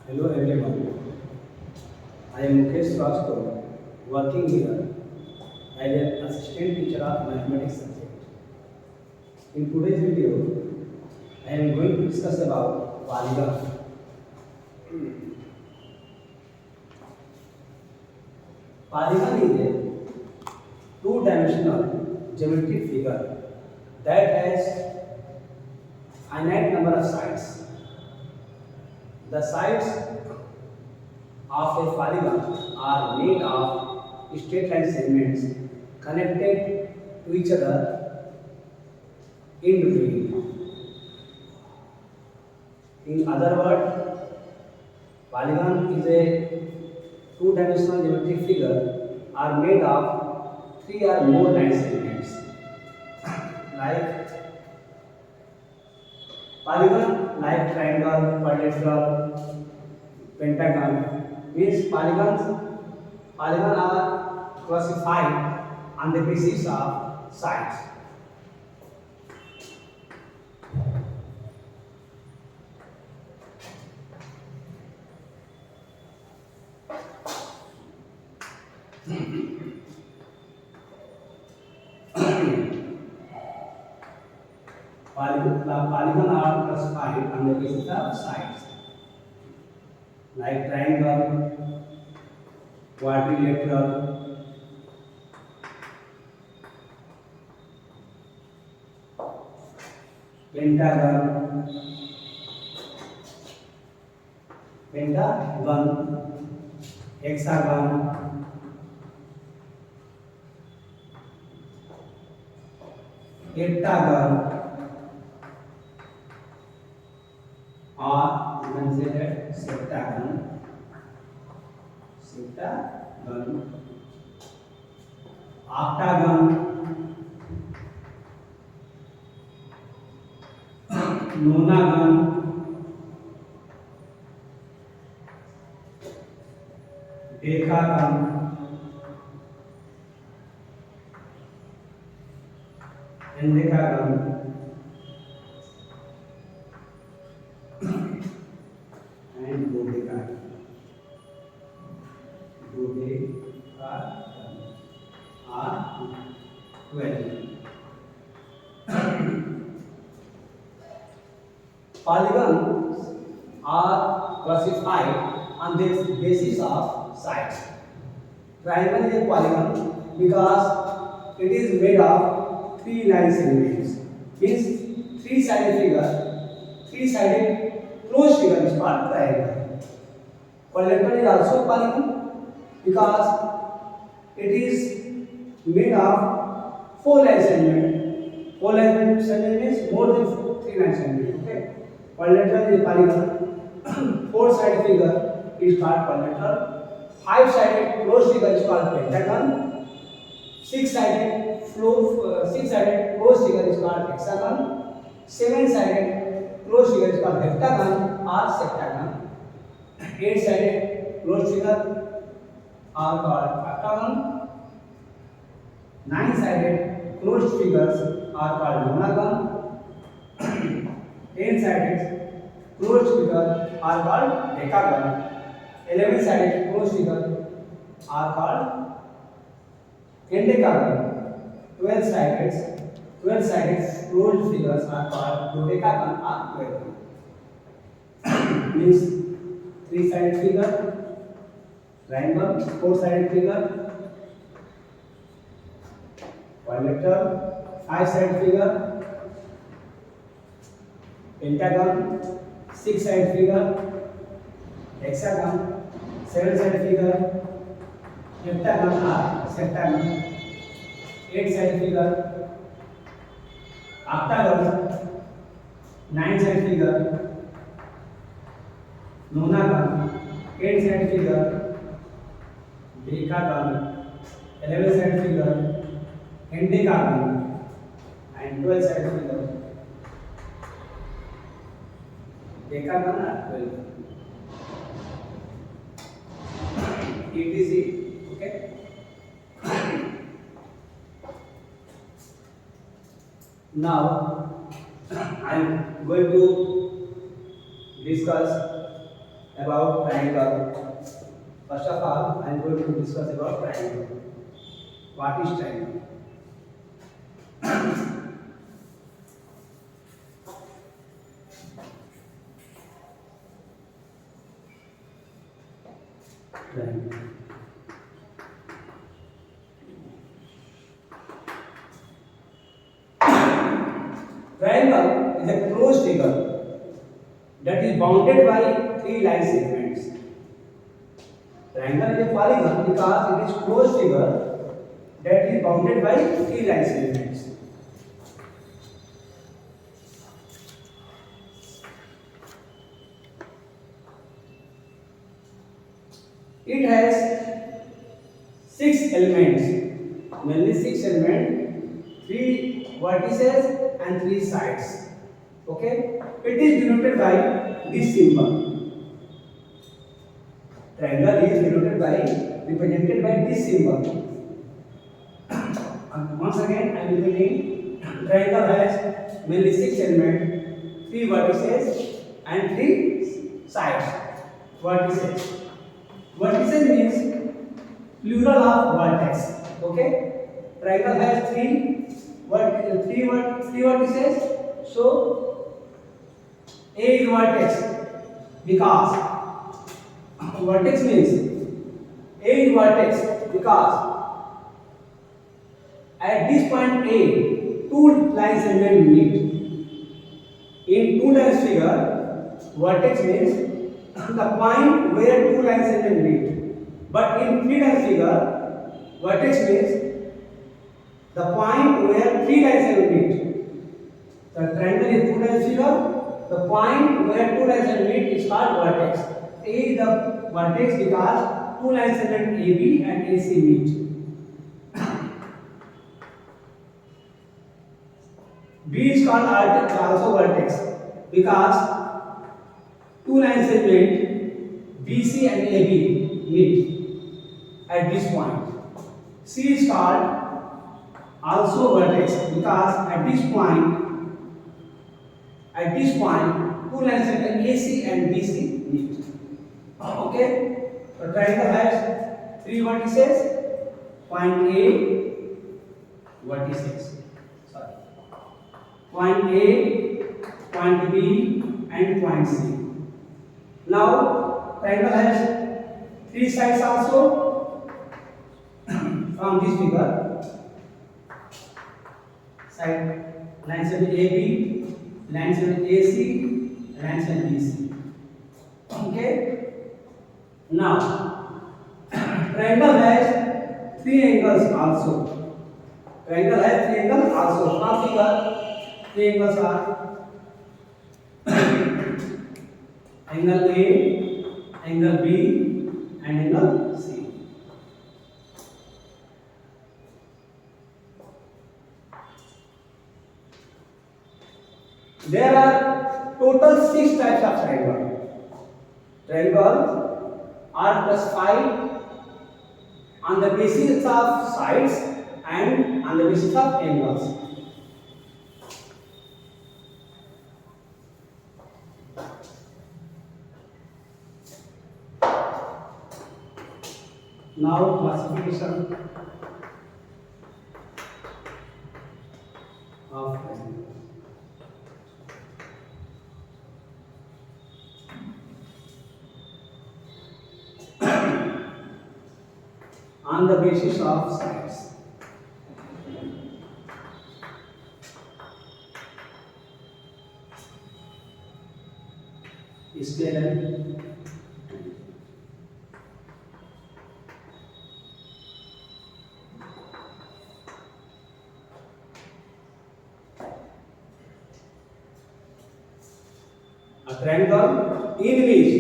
Hello everyone. I am Mukesh Srivastava, working here as an assistant teacher of mathematics subject. In today's video, I am going to discuss about polygon. Polygon is a two-dimensional geometric figure that has finite number of sides. The sides of a polygon are made of straight line segments connected to each other in between. In other words, polygon is a two-dimensional geometric figure are made of three or more line segments. Like polygon, like triangle, quadrilateral, pentagon means polygon are classified on the basis of sides. Polygon are classified on the basis of sides, like triangle, quadrilateral, pentagon, hexagon, heptagon, or you can say that septagon, octagon, nonagon, decagon, endecagon, and dodecagon. Dodecagon are 12. Polygons are classified on the basis of sides. Triangle is a polygon because it is made of three line segments. Means three-sided closed figure is called triangle. Quadrilateral is also polygon because it is made of four line segment. Four line segment means more than three line segment. Okay. Quadrilateral is polygon. Four-sided figure is called quadrilateral. Five-sided closed figure is called pentagon. Six-sided closed figure is called hexagon. Seven-sided closed figure is called heptagon or septagon. Eight-sided closed figure are called octagon. Nine-sided closed figures are called nonagon. 10-sided closed figure are called decagon. 11-sided closed figure are called endecagon. 12-sided closed figures are called dodecagon or 12. Means three-sided figure, triangle, four-sided figure, quadrilateral, five-sided figure, pentagon, six-sided figure, hexagon, seven-sided figure, heptagon or septagon, eight-sided figure, octagon, nine-sided figure, nonagon, 10-sided figure, decagon, 11-sided figure, endecagon, and 12-sided figure. Decagon or 12. It is it. Okay. Now I am going to discuss about triangle. First of all, I am going to discuss about triangle. What is triangle? Triangle. Triangle is a closed figure that is bounded by three line segments. Triangle is a polygon because it is closed figure that is bounded by three line segments. It has six elements, mainly six elements, three vertices and three sides. Okay, it is denoted by this symbol. Triangle is denoted by represented by this symbol. And once again, I am repeating. Triangle has mainly six elements, three vertices and three sides. Vertices. Vertices means plural of vertex. Okay. Triangle has three vertices. So A is vertex because vertex means A is vertex because at this point A, two line segments meet. In two lines figure, vertex means the point where two line segments meet. But in three line figure, vertex means the point where three line segments meet. The triangle is two line figure. The point where two lines meet is called vertex. A is the vertex because two line segments AB and AC meet. B is called also vertex because two line segments BC and AB meet at this point. C is called also vertex because at this point, two line segments AC and BC meet. Okay, the triangle has three vertices. Point A, vertices. Sorry. Point A, point B, and point C. Now, triangle has three sides also. From this figure, side line segment AB, line segment AC, line segment BC. Okay. Now, triangle has three angles also. Triangle has three angles also. From figure, three angles are angle A, angle B, and angle C. There are total 6 types of triangle. Triangle R plus 5 on the basis of sides and on the basis of angles. Now classification of triangle. On the basis of sides. Scalar. A triangle in which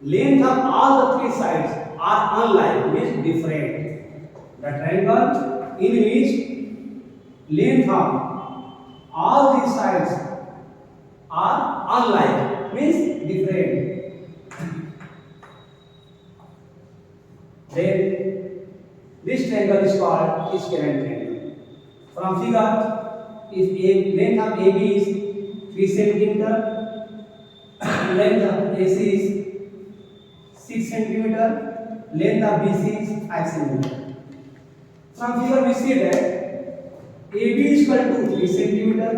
length of all the three sides are unlike, means different. The triangle in which length of all these sides are unlike, means different. Then this triangle is called scalar triangle. From figure, if a length of AB is 3 cm Length of AC is 6 centimeter. Length of BC is 5 centimeter. From here we see that AB is equal to 3 centimeter,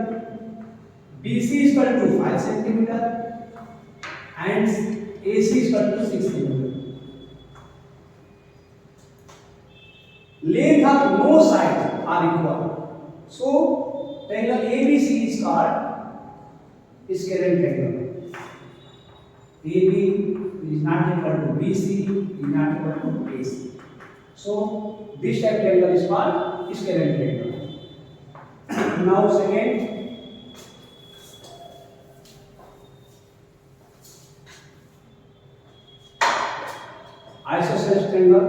BC is equal to 5 centimeter, and AC is equal to 6 centimeter. Length of no sides are equal. So triangle ABC is called scalar triangle. AB is not equal to BC, is not equal to AC. So this type triangle is called scalar triangle. Now second, isosceles triangle.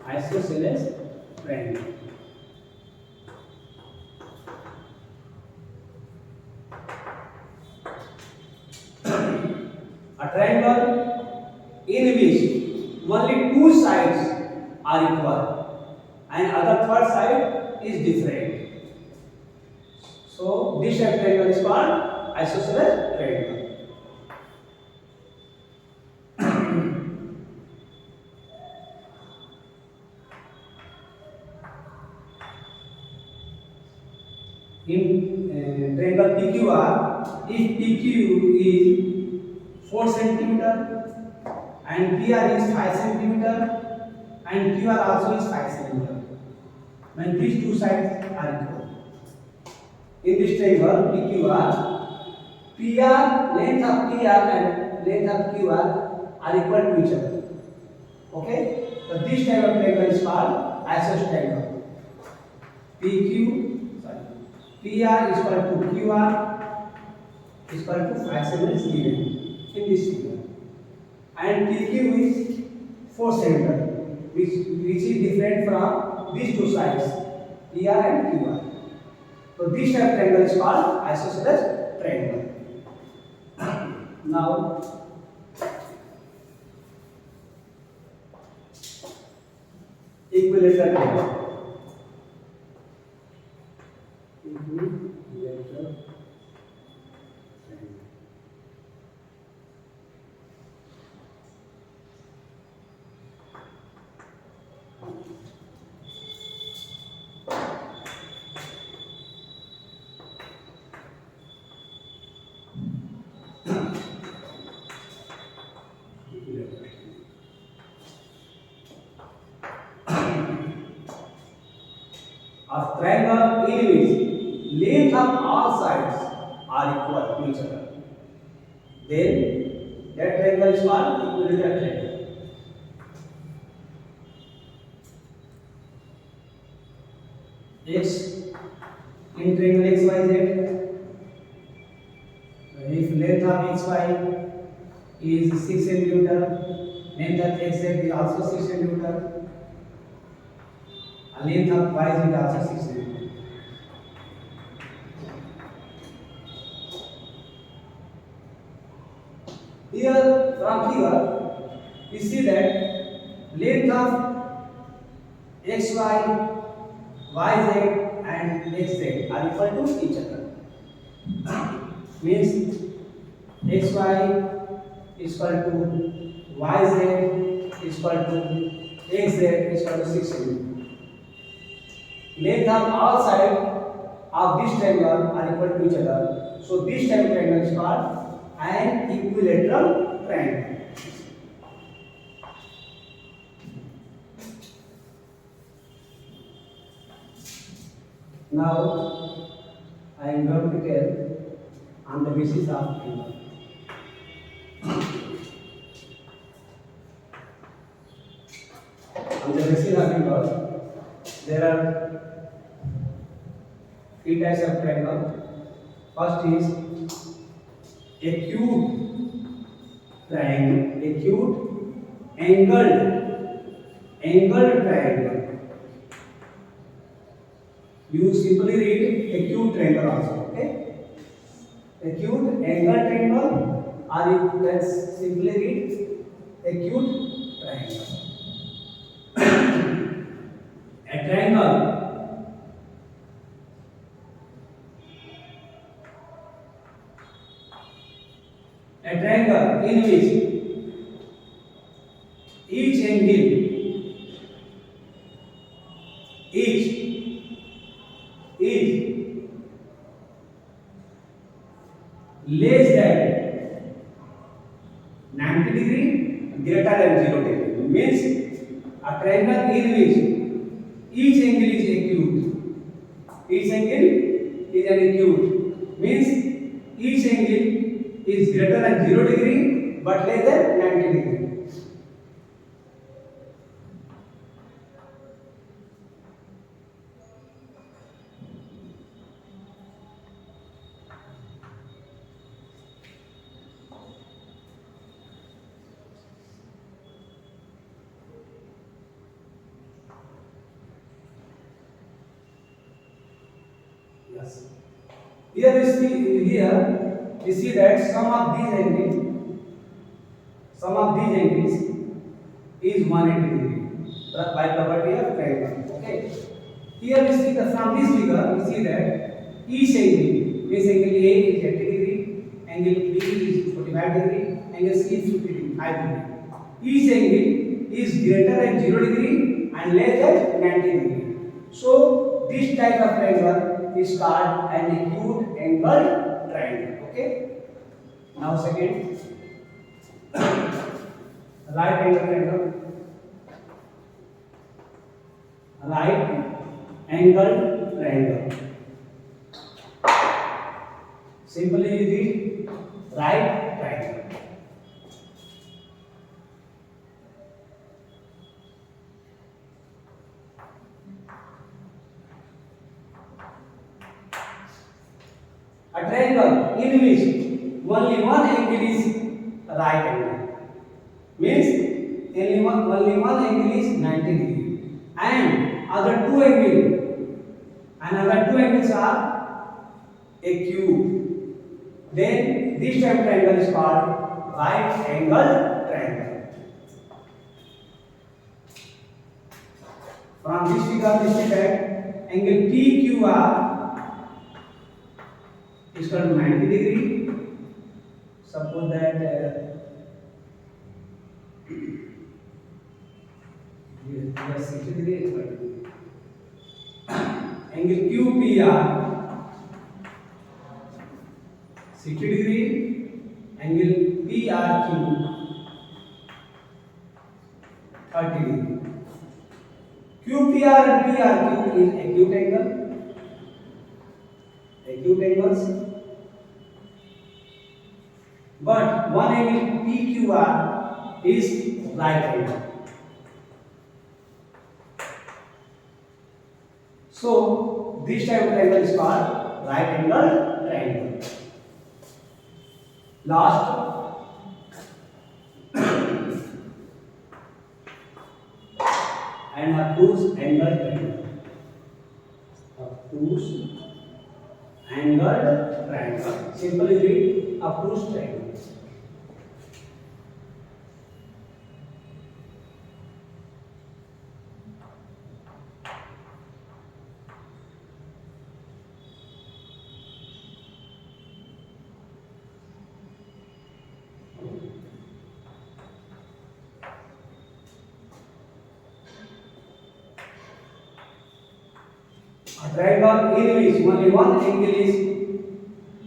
Isosceles triangle. A triangle in which only two sides are equal and other third side is different. So this type triangle is called isosceles triangle. In triangle PQR, if PQ is 4 centimeter and PR is 5 centimeter and QR also is 5 centimeter, when these two sides are equal. In this triangle PQR, PR, length of PR and length of QR are equal to each other. Okay? So this type of triangle is called isosceles triangle. PR is equal to QR is equal to 5 centimeter is given in this figure. And PQ is 4 centimeter, which is different from these two sides, PR and QR. So this type triangle is called isosceles triangle. Now equilateral triangle. A triangle in which length of all sides are equal to each other, then that triangle is called equilateral triangle. X in triangle XYZ, if length of XY is 6 centimeter, length of XZ is also 6 centimeter, length of Y is also 6 centimeter. Here from here we see that length of XY, YZ and XZ are equal to each other. Means XY is equal to YZ is equal to XZ is equal to 6 centimeter. Length of all sides of this triangle are equal to each other. So this type of triangle is called an equilateral triangle. Now I am going to tell on the basis of triangle. On the basis of triangle, there are three types of triangle. First is acute triangle, acute angled triangle. You simply read acute triangle also. Okay, acute angled triangle, or you can simply read acute triangle. A triangle a triangle in which each angle is less than 90 degree greater than 0 degree means a triangle in which each angle is acute. Each angle is an acute means each angle is greater than 0 degree but less than 90 degree. Yes. Here we see that sum of these angles is 180 degree by property of triangle. Okay. Here we see that from this figure we see that each angle, this angle A is 80 degree, angle B is 45 degree, angle C is 50 degree, 5 degree. Each angle is greater than 0 degree and less than 90 degree. So this type of triangle is called an acute angled triangle. Okay. Now second, right angle triangle. Right angled triangle. Simply use the right triangle. A triangle in which only one angle is right angle means only one angle is 90 degree and other two angles are acute. Then this type of triangle is called right angle triangle. From this figure we see that angle PQR is called 90 degree. Suppose that here 60 degree is called angle QPR 60 degree, angle PRQ 30 degree. QPR and PRQ is acute angles. But one angle PQR is right angle. So this type of triangle is called right angle triangle. Last, and obtuse angle triangle. Obtuse angled triangle. Simply read obtuse triangle. A triangle in which only one angle is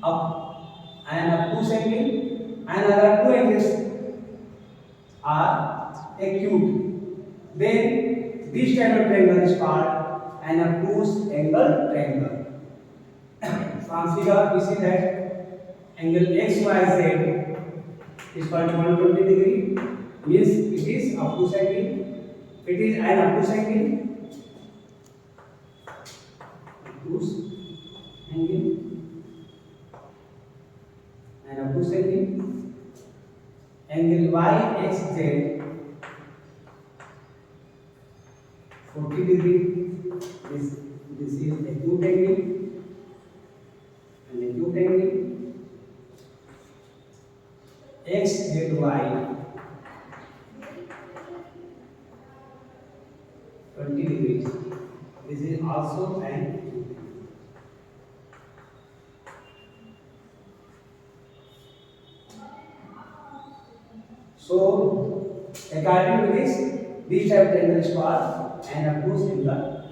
up and obtuse angle and other two angles are acute. Then this type of triangle is called an obtuse angle triangle. From figure we see that angle XYZ is called 120 degree means it is obtuse angle. It is an obtuse angle. Obtuse angle and obtuse angle YXZ 40 degree. This is acute angle and acute angle. XZY 20 degrees. This is also an acute angle. So, according to this type triangle is called anacosynthesis.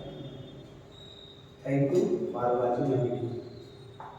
Thank you for watching my video.